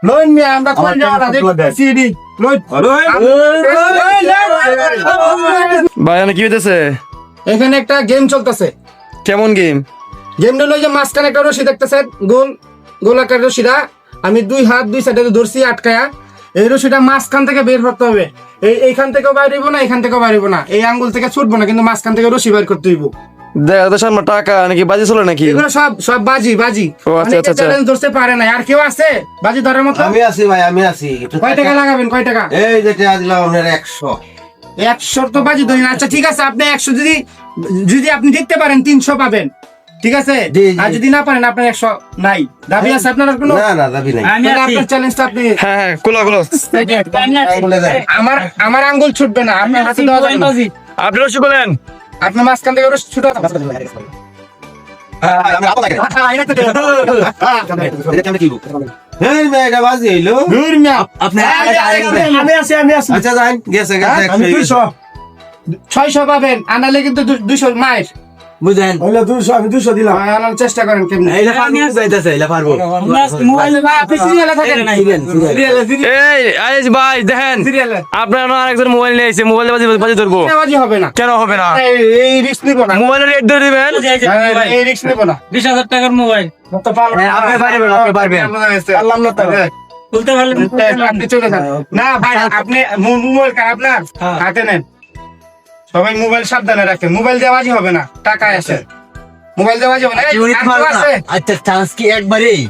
Loan নিয়ে আমরা কোন জায়গাটা দেখতেছি নি লোন ভাই কি হইতেছে? এখানে একটা গেম চলতেছে। কেমন গেম? গেমটা হলো যে মাঝখানে একটা রশি দেখতেছেন, গোলাকার রশিটা আমি দুই হাত দুই সাইডে ধরছি আটকায়া। এই রশিটা মাঝখান থেকে বের করতে হবে। এইখান থেকেও বাইরিব না, এখান থেকেও বাইরিব না, এই আঙ্গুল থেকে ছুটবো না, কিন্তু মাঝখান থেকে রশি বের করতে হইব। দেখা সামনে টাকা নাকি বাজি চলে নাকি? এগুলো সব বাজি। ও আচ্ছা আচ্ছা আচ্ছা। চ্যালেঞ্জ ধরতে পারে না। আর কেউ আছে বাজি ধরার মতো? আমি আছি ভাই, আমি আছি। কয় টাকা লাগাবেন? কয় টাকা? এই যেটা দিলাম আপনার 100। 100 তো বাজি ধরি না। আচ্ছা ঠিক আছে, আপনি 100 যদি আপনি দেখতে পারেন 300 পাবেন, ঠিক আছে? জি, জি। আর যদি না পারেন আপনার 100 নাই। দাবি আছে আপনার আর কোনো? না দাবি নাই। তাহলে আপনার চ্যালেঞ্জটা আপনি হ্যাঁ কুলা বলে দেন। আমার আঙ্গুল ছুটবে না, আপনার হাতে দেওয়া যাবে না। আপনি রসি বলেন। আপনি মাঝখান থেকে ওরা ছুটা এই মেয়েটা বাজি হইলো। আমি আছি আচ্ছা যাই গেছে গেছে। 600 পাবেন, আনালে কিন্তু 200 মায়ের বুঝেন। হইলো 200, আমি 200 দিলাম। আনার চেষ্টা করেন কেমনি। এইলা পারবো যাইতাছে, এইলা পারবো। আপনি সিরিয়ালে থাকেন। এই আইস ভাই দেখেন সিরিয়ালে আপনার আরেকজন মোবাইল নিয়ে এসে মোবাইলে বাজি ধরবো। বাজি হবে না, কেন হবে না? এই রিস্ক নিব না, মোবাইলের রেট ধরে দিবেন। এই রিস্ক নিব না। 20,000 টাকার মোবাইল আপনি পারবেন, আপনি পারবেন। আল্লাহ না তাহলে খুলতে পারলে আপনি চলে যান। না ভাই, আপনি মোবাইল কার আপনার হাতে নেন। সবাই মোবাইল সাবধানে রাখেন। মোবাইল দিয়ে বাজি হবে না, টাকা আছে। মোবাইল দিয়ে বাজি হবে না। এই, আর কেউ আছে? আচ্ছা চান্স কি একবারই?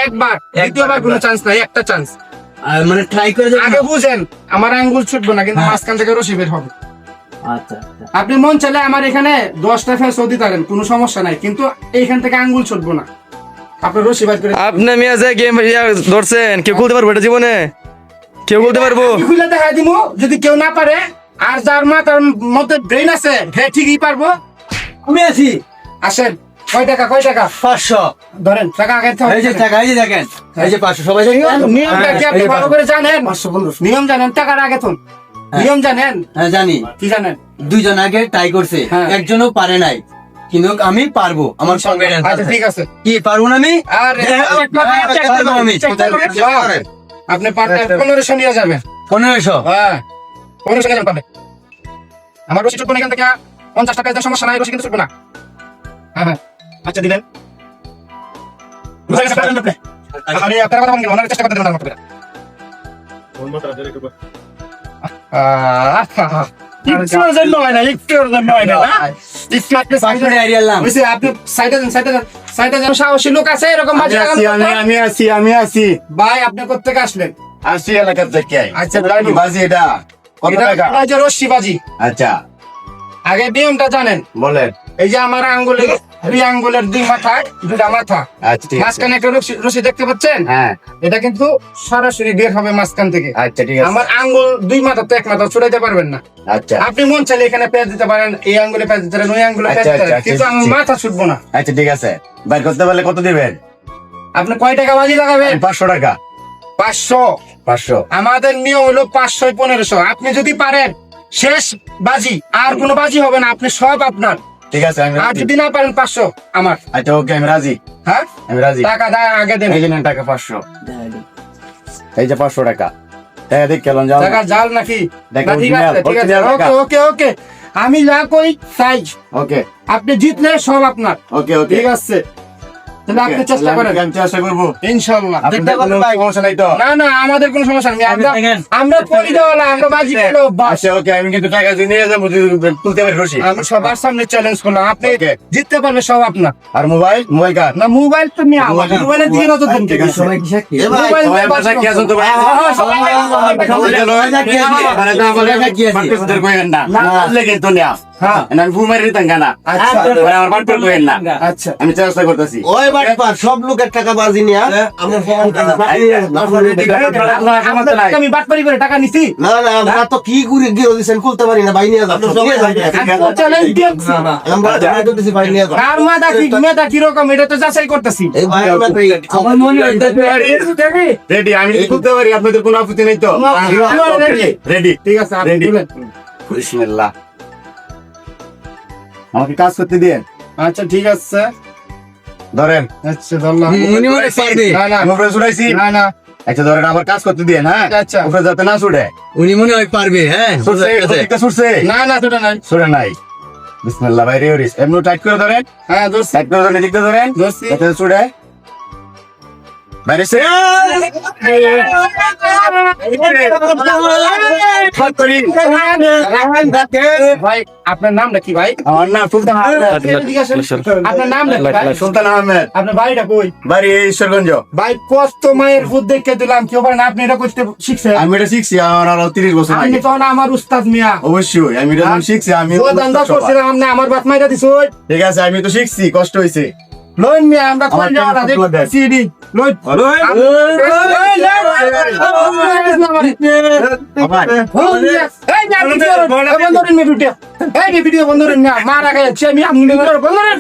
একবার, দ্বিতীয়বার কোনো চান্স নাই, একটা চান্স। মানে ট্রাই করে দেখুন। আগে বুঝেন, আমার আঙ্গুল ছুটবো না, কিন্তু মাঝখান থেকে রশি বের হবে। আচ্ছা আপনি মন চাইলে আমার এখানে 10টা ফেস দিতে পারেন, কোনো সমস্যা নাই, কিন্তু এইখান থেকে আঙ্গুল ছুটবো না। আপনার রশি বের করে আপনি মিয়া যে গেম ধরছেন কেউ খুলতে পারবো এটা জীবনে? কেউ বলতে পারবো? আমি খুলে দেখা দিব, যদি কেউ না পারে। আর যার মাথার মধ্যে ব্রেন আছে সে ঠিকই পারবো। আমি আছি। আসেন, কয় টাকা? 500। ধরেন টাকা আগে থেকে। এই যে টাকা, এই যে দেখেন, এই যে 500 সবাই দেখেন। নিয়মটা কি আপনি ভালো করে জানেন? নিয়ম জানেন? টাকার আগে তুন নিয়ম জানেন? হ্যাঁ জানি। কি জানেন? দুইজন আগে ট্রাই করছে, হ্যাঁ। একজনও পারে নাই, কিন্তু আমি পারবো। আমার কনফিডেন্স আচ্ছা আছে। ঠিক আছে। কি পারবো না আমি? আর পারবো আমি। আপনি পারবেন 1500 নিয়ে যাবেন। 1500। হ্যাঁ 1500 নিয়ে যাবেন পারবেন। আমার রসি চুটবো না, এখান থেকে 50 টাকা দেওয়ার সমস্যা নাই, রসি কিন্তু চুটবো না। হ্যাঁ আচ্ছা দিবেন। আমি আপনার কথা বলবো, ওনার চেষ্টা করতে দেবেন আমার কথা। একটুর জন্য হয় না, একটুর জন্য হয় না। একটু আপনি পাসপোর্ট আইডি আনলাম। বুঝছি, আপনি সাইডে যান, সাহসী লোক আছে এরকম বাজে লাগানো করতে? আমি আছি ভাই আপনি কোত্থেকে আসলেন? আসি এলাকার থেকে। আচ্ছা, বাজি এটা কত এটা টাকা? এটা হচ্ছে রশ্মি বাজি। আচ্ছা আগে নিয়মটা জানেন? বলেন। এই যে আমার আঙ্গুলের দুই আঙ্গুলের দুই মাথায় দুটা মাথা, আচ্ছা ঠিক আছে। মাঝখানে একটা রশি দেখতে পাচ্ছেন? হ্যাঁ এটা কিন্তু সরাসরি বের হবে মাঝখান থেকে। আচ্ছা ঠিক আছে। আমার আঙ্গুল দুই মাথা তো এক মাথা ছুটাইতে পারবেন না। আচ্ছা আপনি মন চাইলে এখানে পেঁয়াজ দিতে পারেন, এই আঙ্গুলে পেঁয়াজ দিতে পারেন, ওই আঙ্গুলে পেঁয়াজ আচ্ছা, দিতে পারেন, আচ্ছা, কিন্তু আমার আচ্ছা। মাথা ছুটবো না। আচ্ছা ঠিক আছে। বাইর করতে পারলে কত দিবেন? আপনি কয় টাকা বাজি লাগাবেন? 500 টাকা। 500। 500। আমাদের নিয়ম হলো 500 1500। আপনি যদি পারেন শেষ বাজি, আর কোনো বাজি হবে না, আপনি সব আপনার। ঠিক আছে আমি আর রাজি। যদি না পারেন 500 আমার। আচ্ছা ওকে আমি রাজি। হ্যাঁ আমি রাজি। টাকা দেয় আগে দেন। এই যে নেন টাকা 500। এই যে 500 টাকা। টাকা দেখ কেমন যাও। টাকা জাল নাকি? দেখো, না, ঠিক আছে original, ঠিক আছে। original টাকা। ওকে ওকে ওকে, আমি যা কই তাই। ওকে আপনি জিতলে সব আপনার। ওকে ওকে। ঠিক আছে, তাহলে আপনি চেষ্টা করেন। আমি চেষ্টা করবো। ইনশাআল্লাহ। আপনাদের কোনো সমস্যা নাই তো? না না, আমাদের কোনো সমস্যা নেই। দেখেন। আমরা পরিদেওয়ালা, আমরা বাজি খেলো বাস। আচ্ছা ওকে আমি কিন্তু টাকা দিয়ে নিয়ে যাবো, তুলতে পারি রশি। আমি সবার সামনে চ্যালেঞ্জ করলাম, আপনি Okay. জিততে পারবে সব আপনার। আর মোবাইল কার? না মোবাইল তো নিয়ে আমার মোবাইল- মোবাইলের দিকে নজর দিন। ঠিক আছে। সবাই কি সাক্ষী? মোবাইল সবাই দিয়ে বাস বাসায় কি আছেন তো ভাই? সবাই মানে তো আমাদের বাটপার কইবেন না। না। লেগে তো নিয়া। হ্যাঁ। আমি ফুমারি দিতাম গানা। আচ্ছা মানে আমার বাটপার কইবেন না। আচ্ছা আমি চেষ্টা করতেছি। ওই বাটপার সব লোকের টাকা বাজি নিয়া আমরা আমি বাটপারি করে টাকা নিছি। না না আমরা তো কি করে গিয়ে দিছেন খুলতে পারি না, ভাই নিয়ে যাও। চ্যালেঞ্জ দিয়েছি। আমরা টাকা দিতেছি, ভাই নিয়ে যাও। কার মেধা কিরকম এটা তো যাচাই করতেছি। এই ভাই আমার মনে হয় রেডি আমি খুলতে পারি, আপনাদের কোনো আপত্তি নাই তো? রেডি। ঠিক আছে আপনি Ready? বলেন। বিসমিল্লাহ। আমাকে কাজ করতে দিন। আচ্ছা ঠিক আছে। ধরেন। আচ্ছা ধরলাম। মনে মনে পারবে। না না মোবাইল শুনাইছি। না না, আচ্ছা ধরেন আমার কাজ করতে দিয়ে হ্যাঁ আচ্ছা। উপরে যাতে না ছুটে উনি মনে হয় পারবে, হ্যাঁ। ছুটছে ওদিকটা ছুটছে না না তোটা নাই ছুটে নাই বিসমিল্লাহ বাইরে ওরিস এমনি টাইট করে ধরেন হ্যাঁ ধরছি টাইট করে ধরেন এদিকটা ধরেন ধরছি যাতে ছুটে বাইরে সে ভাই আপনার নামটা কি ভাই আমার নাম সুলতান আহমেদ এদিকে আসেন। আপনার নামটা কি ভাই সুলতান আহমেদ আপনার বাড়িটা কই বাড়ি ঈশ্বরগঞ্জ ভাই কষ্ট মায়ের ভূত দেখে দিলাম কেউ পারেন আপনি এটা করতে শিখছেন আমি এটা শিখছি আমার আরো 30 বছর আপনি আগে তখন আমার উস্তাদ মিয়া অবশ্যই আমি এটা যখন শিখছি আমি ও দান্দা করছিলাম আপনি আমার বাত মাইরা দিছ ঠিক আছে আমি তো শিখছি কষ্ট হয়েছে লইন মিয়া আমরা আমার কোন যাওয়া টাকা দেন। সিডি লইন এই ভিডিও বন্ধ করেন না মারা গেছে আমি আপনি বন্ধ করেন